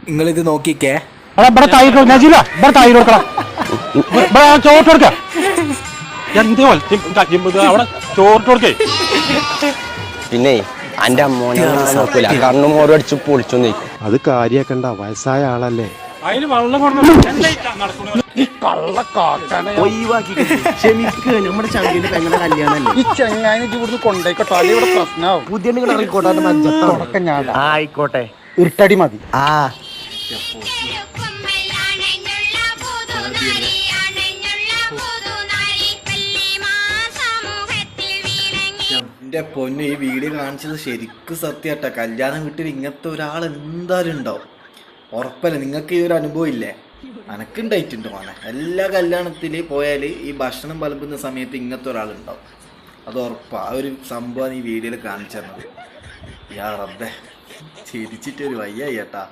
നിങ്ങളിത് നോക്കിക്കേ. ഇവിടെ ചോട്ട് കൊടുക്ക എന്തേ അവിടെ ചോട്ട് കൊടുക്കേ. പിന്നെ എന്റെ അമ്മോനെ നോക്കൂല, കണ്ണു മോറടിച്ച് പൊളിച്ചു നിൽക്കും. അത് കാര്യാക്കണ്ട, വയസ്സായ ആളല്ലേ. അതിന് വെള്ളം നമ്മുടെ ചങ്കിന്റെ പെങ്ങളുടെ കല്യാണല്ലേ. ഈ ചെങ്ങായി ഇവിടുന്ന് കൊണ്ടേക്കോട്ടോ, അല്ലെങ്കിൽ ഇവിടെ പ്രശ്നമാവും. പുതിയ നിങ്ങൾ ഇറങ്ങിക്കോട്ടെ. ആയിക്കോട്ടെ, ഇരുട്ടടി മതി. എന്റെ പൊന്നു, ഈ വീഡിയോ കാണിച്ചത് ശരിക്കും സത്യമായിട്ടാ. കല്യാണം വീട്ടിൽ ഇങ്ങനത്തെ ഒരാൾ എന്തായാലും ഉണ്ടാവും, ഉറപ്പല്ലേ. നിങ്ങൾക്ക് ഈ ഒരു അനുഭവം ഇല്ലേ? അനക്കുണ്ടായിട്ടുണ്ടോ? എല്ലാ കല്യാണത്തിൽ പോയാൽ ഈ ഭക്ഷണം വിളമ്പുന്ന സമയത്ത് ഇങ്ങനത്തെ ഒരാളുണ്ടാവും, അത് ഉറപ്പാ. ആ ഒരു സംഭവമാണ് ഈ വീഡിയോയിൽ കാണിച്ചു തന്നത്. യാ റബ്ബേ, ചിരിച്ചിട്ടൊരു വയ്യ ചേട്ടാ.